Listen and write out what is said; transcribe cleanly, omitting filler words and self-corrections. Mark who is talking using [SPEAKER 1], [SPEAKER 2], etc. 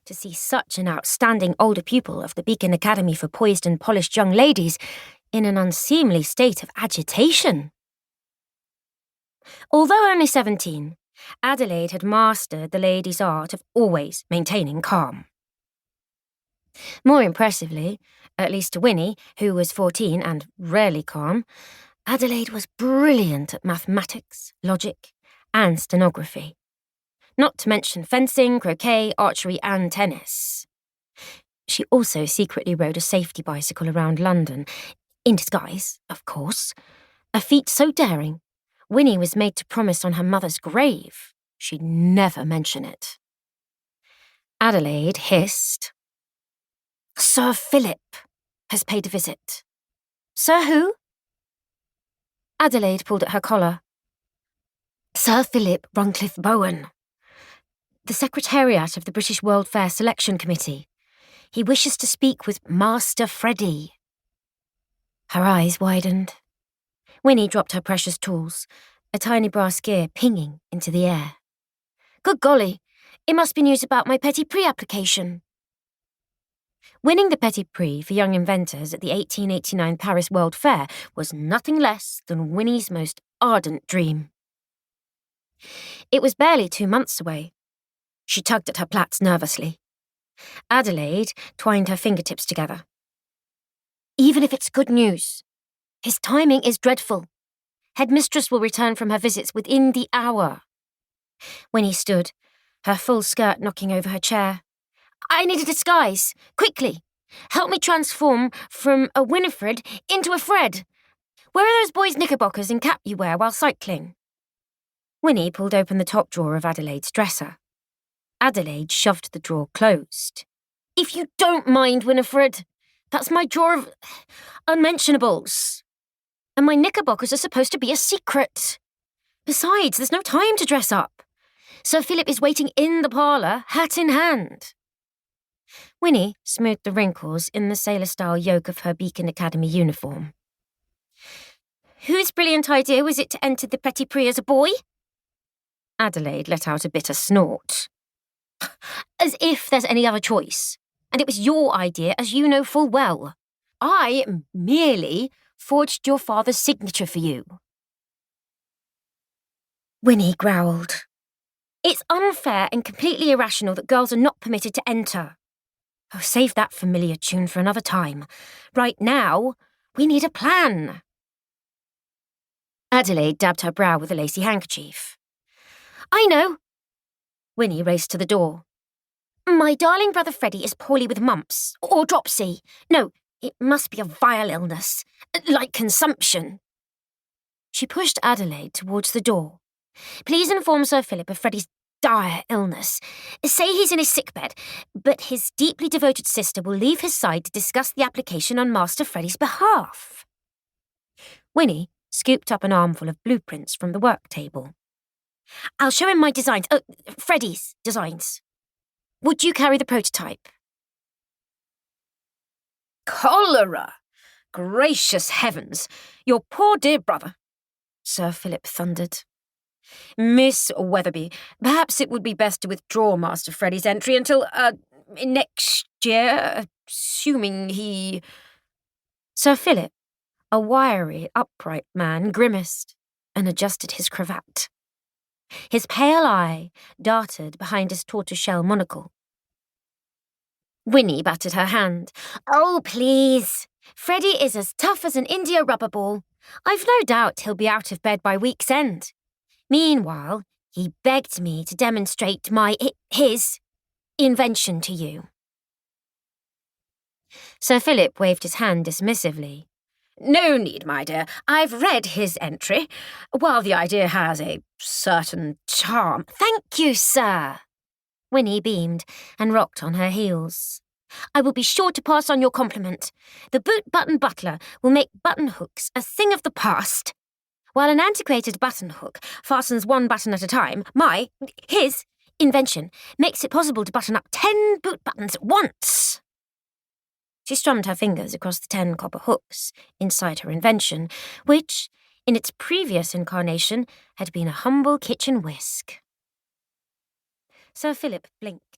[SPEAKER 1] to see such an outstanding older pupil of the Beacon Academy for Poised and Polished Young Ladies in an unseemly state of agitation. Although only 17, Adelaide had mastered the lady's art of always maintaining calm. More impressively, at least to Winnie, who was 14 and rarely calm, Adelaide was brilliant at mathematics, logic, and stenography. Not to mention fencing, croquet, archery, and tennis. She also secretly rode a safety bicycle around London, in disguise, of course, a feat so daring, Winnie was made to promise on her mother's grave she'd never mention it. Adelaide hissed, "Sir Philip has paid a visit." "Sir who?" Adelaide pulled at her collar. "Sir Philip Runcliffe Bowen, the Secretariat of the British World Fair Selection Committee. He wishes to speak with Master Freddie." Her eyes widened. Winnie dropped her precious tools, a tiny brass gear pinging into the air. "Good golly, it must be news about my Petit Prix application." Winning the Petit Prix for young inventors at the 1889 Paris World Fair was nothing less than Winnie's most ardent dream. It was barely 2 months away. She tugged at her plaits nervously. Adelaide twined her fingertips together. "Even if it's good news, his timing is dreadful. Headmistress will return from her visits within the hour." Winnie stood, her full skirt knocking over her chair. "I need a disguise, quickly. Help me transform from a Winifred into a Fred. Where are those boys' knickerbockers and cap you wear while cycling?" Winnie pulled open the top drawer of Adelaide's dresser. Adelaide shoved the drawer closed. "If you don't mind, Winifred, that's my drawer of unmentionables. And my knickerbockers are supposed to be a secret. Besides, there's no time to dress up. Sir Philip is waiting in the parlour, hat in hand." Winnie smoothed the wrinkles in the sailor-style yoke of her Beacon Academy uniform. "Whose brilliant idea was it to enter the Petit Prix as a boy?" Adelaide let out a bitter snort. "As if there's any other choice. And it was your idea, as you know full well. I merely forged your father's signature for you." Winnie growled. "It's unfair and completely irrational that girls are not permitted to enter. Oh, save that familiar tune for another time. Right now, we need a plan." Adelaide dabbed her brow with a lacy handkerchief. "I know." Winnie raced to the door. "My darling brother Freddie is poorly with mumps, or dropsy. No, it must be a vile illness, like consumption." She pushed Adelaide towards the door. "Please inform Sir Philip of Freddie's dire illness. Say he's in his sickbed, but his deeply devoted sister will leave his side to discuss the application on Master Freddie's behalf." Winnie scooped up an armful of blueprints from the work table. "I'll show him my designs, Freddie's designs. Would you carry the prototype?" "Cholera! Gracious heavens! Your poor dear brother," Sir Philip thundered. "Miss Weatherby, perhaps it would be best to withdraw Master Freddie's entry until, next year, assuming he—" Sir Philip, a wiry, upright man, grimaced and adjusted his cravat. His pale eye darted behind his tortoiseshell monocle. Winnie batted her hand. "Oh, please. Freddie is as tough as an India rubber ball. I've no doubt he'll be out of bed by week's end. Meanwhile, he begged me to demonstrate his invention to you." Sir Philip waved his hand dismissively. "No need, my dear. I've read his entry. While the idea has a certain charm—" "Thank you, sir." Winnie beamed and rocked on her heels. "I will be sure to pass on your compliment. The boot-button butler will make button hooks a thing of the past. While an antiquated button hook fastens one button at a time, his invention makes it possible to button up 10 boot buttons at once." She strummed her fingers across the 10 copper hooks inside her invention, which, in its previous incarnation, had been a humble kitchen whisk. Sir Philip blinked.